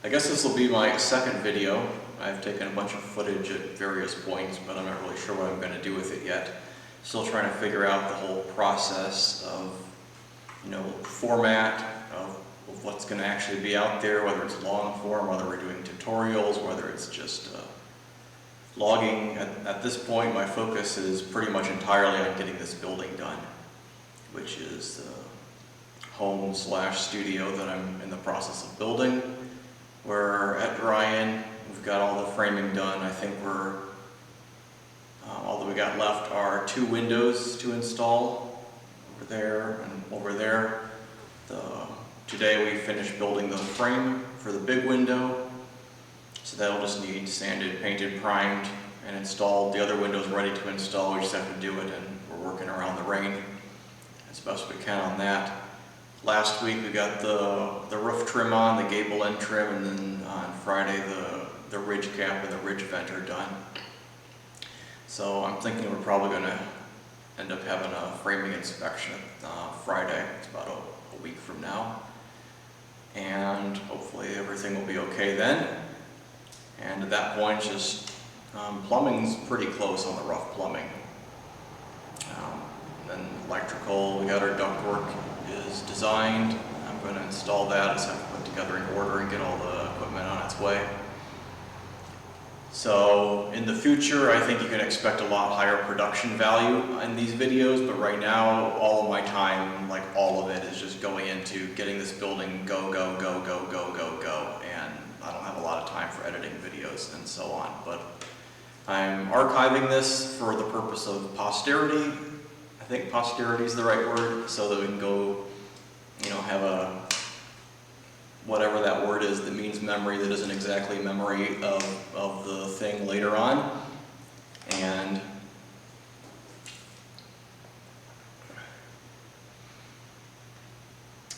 I guess this will be my second video. I've taken a bunch of footage at various points, but I'm not really sure what I'm going to do with it yet. Still trying to figure out the whole process of, format of what's going to actually be out there, whether it's long form, whether we're doing tutorials, whether it's just logging. At this point, my focus is pretty much entirely on getting this building done, which is the home/studio that I'm in the process of building. We're at Ryan, we've got all the framing done. I think all that we got left are 2 windows to install over there and over there. Today we finished building the frame for the big window, so that'll just need sanded, painted, primed, and installed. The other window's ready to install, we just have to do it, and we're working around the rain as best we can on that. Last week we got the roof trim on, the gable end trim, and then on Friday the ridge cap and the ridge vent are done. So I'm thinking we're probably going to end up having a framing inspection Friday. It's about a week from now. And hopefully everything will be okay then. And at that point, just plumbing's pretty close on the rough plumbing. Then electrical, we got our ductwork is designed. I'm going to install that. I just have to put together an order and get all the equipment on its way. So in the future, I think you can expect a lot higher production value in these videos, but right now, all of my time, like all of it, is just going into getting this building go, go, go, go, go, go, go, and I don't have a lot of time for editing videos and so on, but I'm archiving this for the purpose of posterity. I think posterity is the right word, so that we can go, have a, whatever that word is that means memory that isn't exactly memory of the thing later on.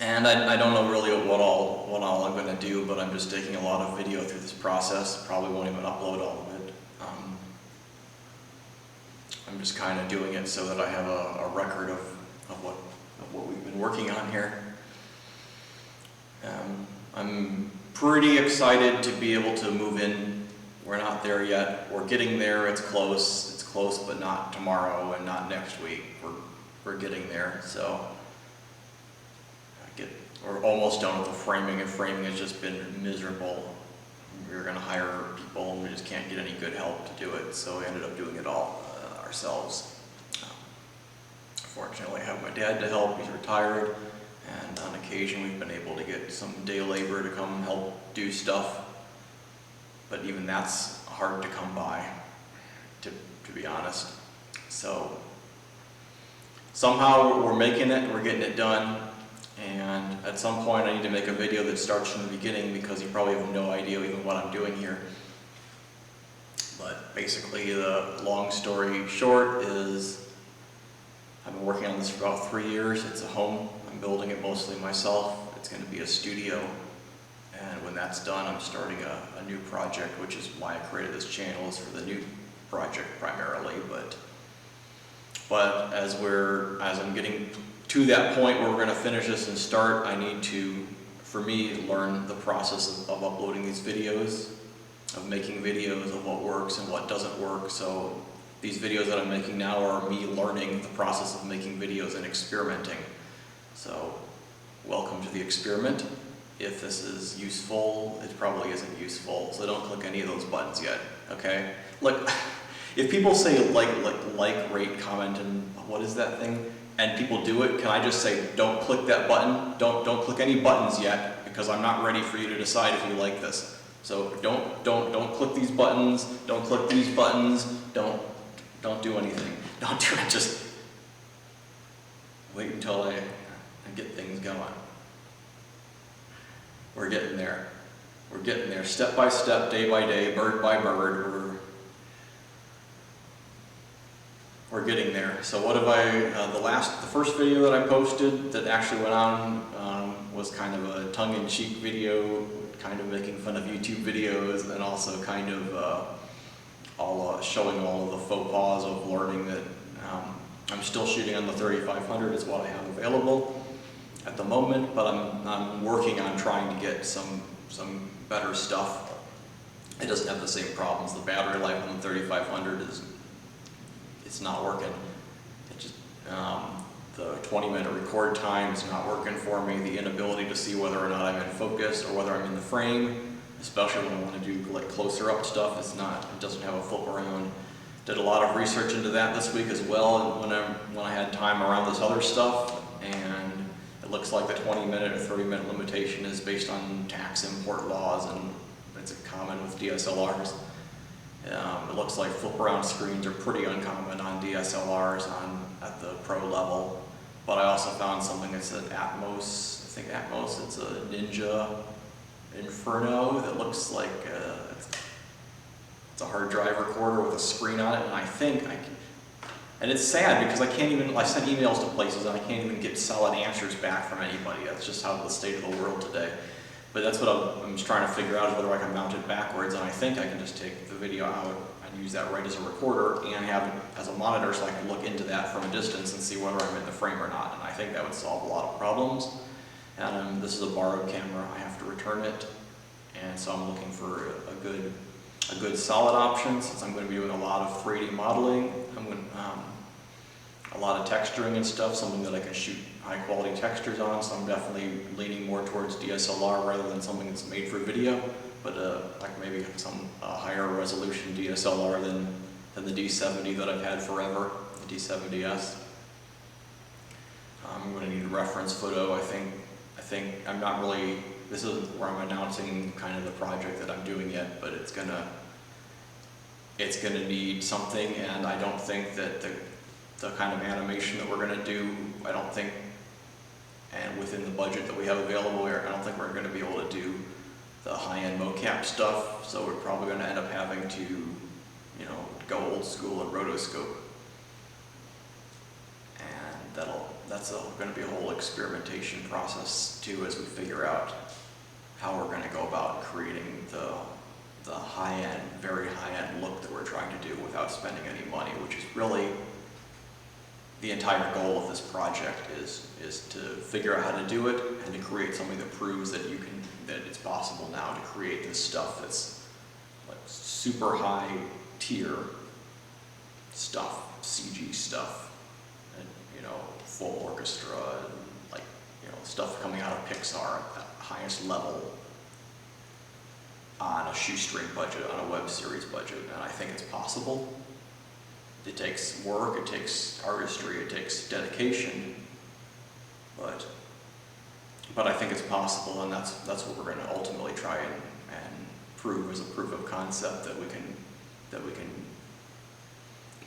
And I don't know really what all I'm going to do, but I'm just taking a lot of video through this process. Probably won't even upload all of it. I'm just kind of doing it so that I have a record of what we've been working on here. I'm pretty excited to be able to move in. We're not there yet. We're getting there. It's close. It's close, but not tomorrow and not next week. We're getting there. So we're almost done with the framing, and framing has just been miserable. We were going to hire people, and we just can't get any good help to do it. So we ended up doing it all ourselves. Fortunately, I have my dad to help. He's retired. And on occasion we've been able to get some day labor to come help do stuff, but even that's hard to come by, to be honest. So somehow we're making it, we're getting it done, and at some point I need to make a video that starts from the beginning, because you probably have no idea even what I'm doing here. But basically, the long story short is I've been working on this for about 3 years. It's a home. I'm building it mostly myself. It's going to be a studio, and when that's done, I'm starting a new project, which is why I created this channel, is for the new project primarily. But as I'm getting to that point where we're going to finish this and start, I need to, for me, learn the process of uploading these videos, of making videos, of what works and what doesn't work. So these videos that I'm making now are me learning the process of making videos and experimenting. So, welcome to the experiment. If this is useful, it probably isn't useful, so don't click any of those buttons yet, okay? Look, if people say like, rate, comment, and what is that thing, and people do it, can I just say, don't click that button? Don't click any buttons yet, because I'm not ready for you to decide if you like this. So don't click these buttons, don't click these buttons, don't do anything. Don't do it, just wait until I get things going. We're getting there. We're getting there, step by step, day by day, bird by bird. We're getting there. So what have the first video that I posted that actually went on was kind of a tongue-in-cheek video, kind of making fun of YouTube videos, and also kind of showing all of the faux pas of learning that I'm still shooting on the 3500 is what I have available at the moment, but I'm working on trying to get some some better stuff. It doesn't have the same problems. The battery life on the 3500 it's not working. It just, the 20-minute record time is not working for me. The inability to see whether or not I'm in focus or whether I'm in the frame, especially when I want to do like closer up stuff, it doesn't have a flip around. Did a lot of research into that this week as well, and when I had time around this other stuff, and it looks like the 20-minute or 30-minute limitation is based on tax import laws, and it's common with DSLRs. It looks like flip around screens are pretty uncommon on DSLRs at the pro level, but I also found something that's an Atmos, I think Atmos, it's a Ninja Inferno that looks like it's a hard drive recorder with a screen on it, and I think I can, and it's sad because I sent emails to places and I can't even get solid answers back from anybody. That's just how the state of the world today. But that's what I'm just trying to figure out, is whether I can mount it backwards, and I think I can just take the video out and use that right as a recorder and have it as a monitor so I can look into that from a distance and see whether I'm in the frame or not. And I think that would solve a lot of problems. And this is a borrowed camera. I have to return it, and so I'm looking for a good solid option, since I'm going to be doing a lot of 3D modeling. I'm going a lot of texturing and stuff, something that I can shoot high quality textures on, so I'm definitely leaning more towards DSLR rather than something that's made for video, but like maybe some higher resolution DSLR than the D70 that I've had forever, the D70S. I'm going to need a reference photo. I think I'm not really, this is where I'm announcing kind of the project that I'm doing yet, but it's gonna need something, and I don't think that the kind of animation that we're going to do, I don't think, and within the budget that we have available here, I don't think we're going to be able to do the high-end mocap stuff, so we're probably going to end up having to, you know, go old school and rotoscope. And that's going to be a whole experimentation process too, as we figure out how we're going to go about creating the high-end, very high-end look that we're trying to do without spending any money, which is really the entire goal of this project, is to figure out how to do it and to create something that proves that it's possible now to create this stuff that's like super high tier stuff, CG stuff, and, you know, full orchestra, and like, you know, stuff coming out of Pixar at the highest level on a shoestring budget, on a web series budget, and I think it's possible. It takes work, it takes artistry, it takes dedication, but I think it's possible, and that's what we're going to ultimately try and prove as a proof of concept, that we can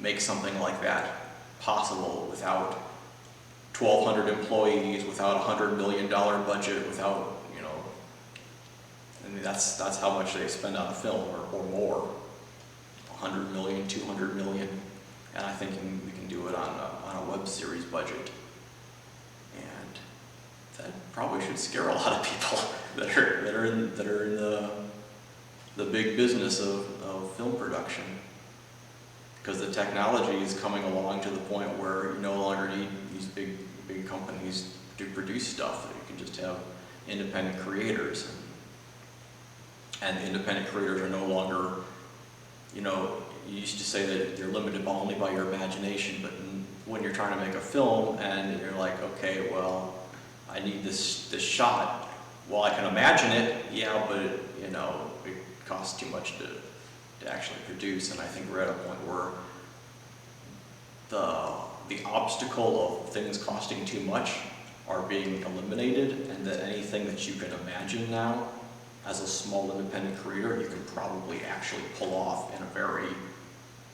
make something like that possible without 1,200 employees, without a $100 million budget, without, you know, I mean, that's how much they spend on a film, or more, 100 million, 200 million. And I think we can do it on a web series budget, and that probably should scare a lot of people that are in the big business of film production, because the technology is coming along to the point where you no longer need these big companies to produce stuff. That you can just have independent creators, and the independent creators are no longer, you know. You used to say that you're limited only by your imagination, but when you're trying to make a film and you're like, okay, well, I need this shot. Well, I can imagine it, yeah, but you know, it costs too much to actually produce. And I think we're at a point where the obstacle of things costing too much are being eliminated, and that anything that you can imagine now as a small independent creator, you can probably actually pull off in a very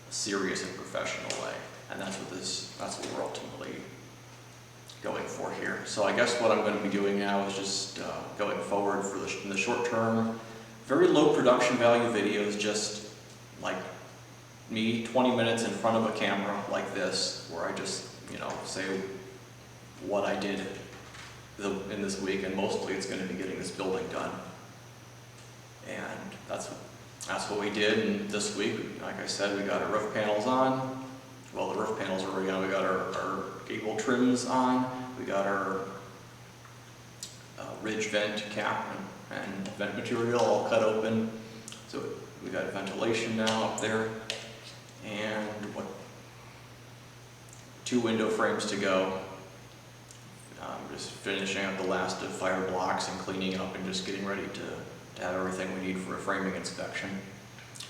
serious and professional way. And that's what we're ultimately going for here. So I guess what I'm going to be doing now is just going forward in the short term, very low production value videos, just like me 20 minutes in front of a camera like this, where I just, you know, say what I did in this week, and mostly it's going to be getting this building done. And that's what we did. And this week, like I said, we got our roof panels on. Well, the roof panels are already on. We got our gable trims on. We got our ridge vent cap and vent material all cut open. So we got ventilation now up there, and 2 window frames to go. Just finishing up the last of fire blocks and cleaning up and just getting ready to have everything we need for a framing inspection.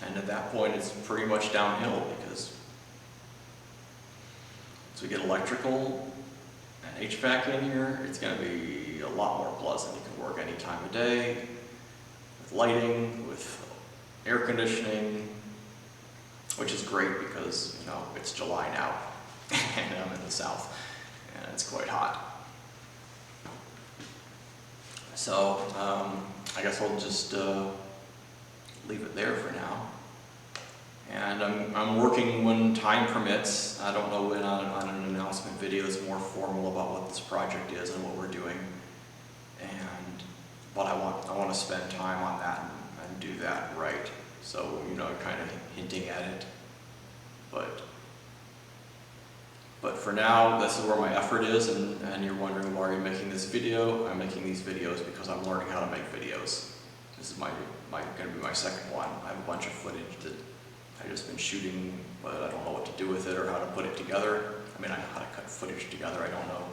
And at that point, it's pretty much downhill, because once we get electrical and HVAC in here, it's going to be a lot more pleasant. You can work any time of day, with lighting, with air conditioning, which is great because, you know, it's July now, and I'm in the south, and it's quite hot. So, I guess I'll just leave it there for now. And I'm working when time permits. I don't know when on an announcement video that's more formal about what this project is and what we're doing. But I want to spend time on that and do that right. So, you know, kind of hinting at it. But for now, this is where my effort is, and you're wondering, why are you making this video? I'm making these videos because I'm learning how to make videos. This is going to be my second one. I have a bunch of footage that I've just been shooting, but I don't know what to do with it or how to put it together. I mean, I know how to cut footage together, I don't know.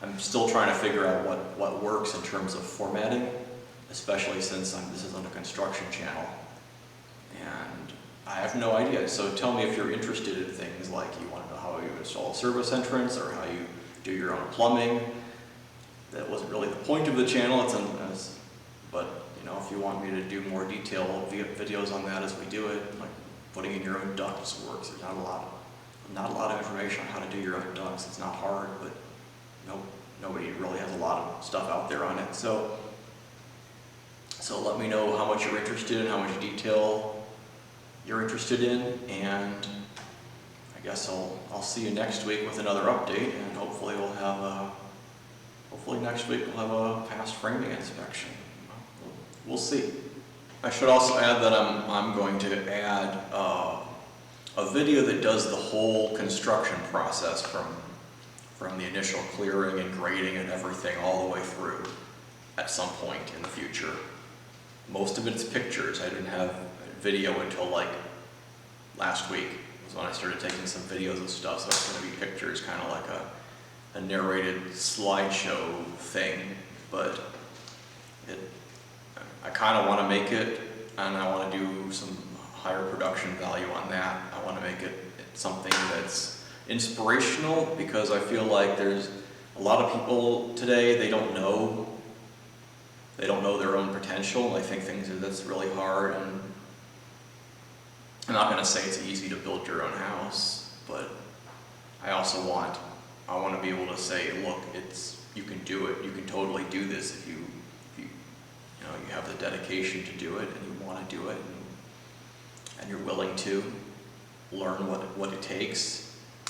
I'm still trying to figure out what works in terms of formatting, especially since this is on a construction channel. And I have no idea, so tell me if you're interested in things like you want to know how you install a service entrance or how you do your own plumbing. That wasn't really the point of the channel, but you know, if you want me to do more detailed videos on that as we do it, like putting in your own ducts works. There's not a lot of information on how to do your own ducts. It's not hard, but nobody really has a lot of stuff out there on it. So let me know how much you're interested in, how much detail you're interested in, and I guess I'll see you next week with another update, and hopefully next week we'll have a past framing inspection. We'll see. I should also add that I'm going to add a video that does the whole construction process from the initial clearing and grading and everything all the way through at some point in the future. Most of it's pictures. I didn't have video until like last week was when I started taking some videos of stuff, so it's going to be pictures, kind of like a narrated slideshow thing. But I kind of want to make it, and I want to do some higher production value on that. I want to make it something that's inspirational, because I feel like there's a lot of people today, they don't know their own potential. I think that's really hard, and I'm not going to say it's easy to build your own house, but I also want to be able to say, look, you can do it. You can totally do this if you have the dedication to do it, and you want to do it, and you're willing to learn what it takes.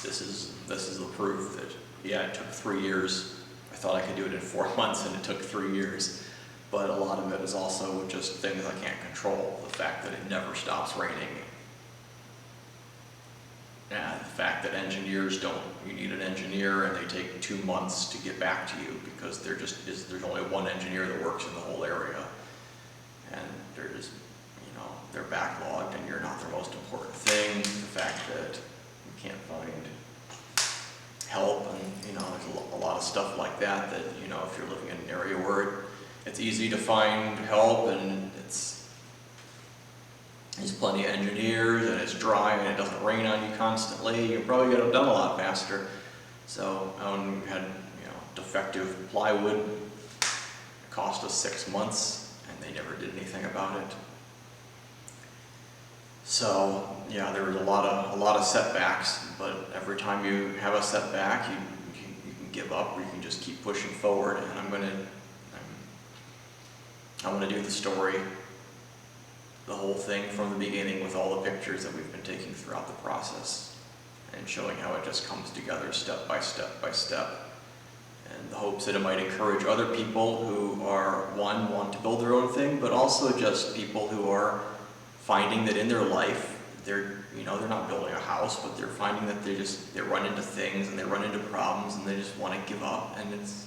This is the proof that, yeah, it took 3 years. I thought I could do it in 4 months, and it took 3 years. But a lot of it is also just things I can't control. The fact that it never stops raining. And the fact that you need an engineer, and they take 2 months to get back to you, because there's only one engineer that works in the whole area. And they're backlogged, and you're not their most important thing. The fact that you can't find help, and there's a lot of stuff like that if you're living in an area where it's easy to find help, and there's plenty of engineers, and it's dry, and it doesn't rain on you constantly, you probably get it done a lot faster. So we had defective plywood. It cost us 6 months, and they never did anything about it. So yeah, there was a lot of setbacks, but every time you have a setback, you can give up, or you can just keep pushing forward. And I want to do the story, the whole thing from the beginning, with all the pictures that we've been taking throughout the process, and showing how it just comes together step by step by step. And the hopes that it might encourage other people who want to build their own thing, but also just people who are finding that in their life, they're not building a house, but they're finding that they run into things, and they run into problems, and they just want to give up. And it's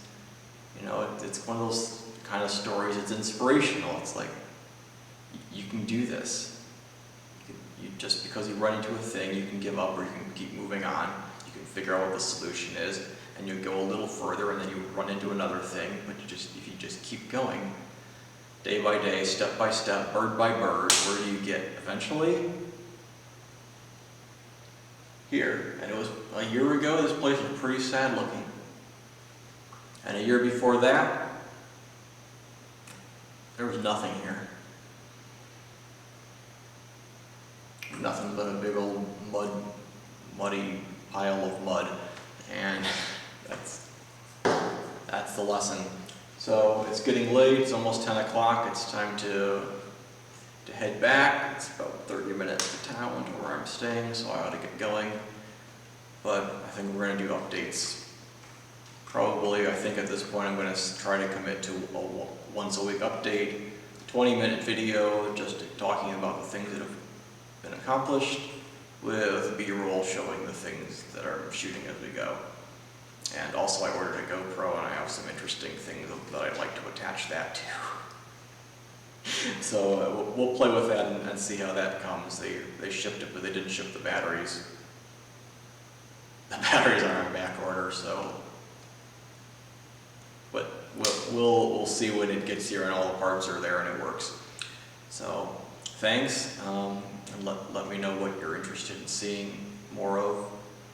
one of those kind of stories. It's inspirational. It's like, you can do this. Just because you run into a thing, you can give up or you can keep moving on. You can figure out what the solution is, and you go a little further, and then you run into another thing. But if you just keep going, day by day, step by step, bird by bird, where do you get eventually? Here. And it was a year ago, this place was pretty sad looking. And a year before that, there was nothing here. Nothing but a big old muddy pile of mud. And that's the lesson. So it's getting late, it's almost 10 o'clock, it's time to head back. It's about 30 minutes to town to where I'm staying, so I ought to get going. But I think we're going to do updates. Probably, I think at this point I'm going to try to commit to a once a week update, 20-minute video just talking about the things that have been accomplished, with B-roll showing the things that I'm shooting as we go. And also I ordered a GoPro, and I have some interesting things that I'd like to attach that to. So we'll play with that and see how that comes. They shipped it, but they didn't ship the batteries. The batteries are on back order, so. But we'll see when it gets here and all the parts are there and it works. So thanks, and let me know what you're interested in seeing more of.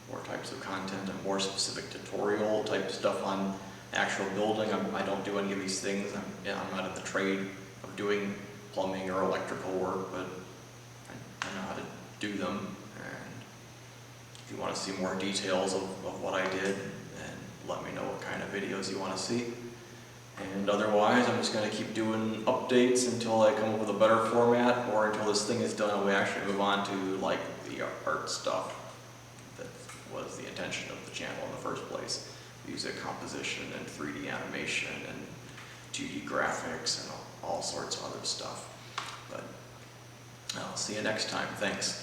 More types of content and more specific tutorial type stuff on actual building. I don't do any of these things. I'm not in the trade of doing plumbing or electrical work, but I know how to do them. And if you want to see more details of what I did, then let me know what kind of videos you want to see. And otherwise, I'm just going to keep doing updates until I come up with a better format, or until this thing is done and we actually move on to like the art stuff. That was the intention of the channel in the first place. Music composition and 3D animation and 2D graphics and all sorts of other stuff. But I'll see you next time. Thanks.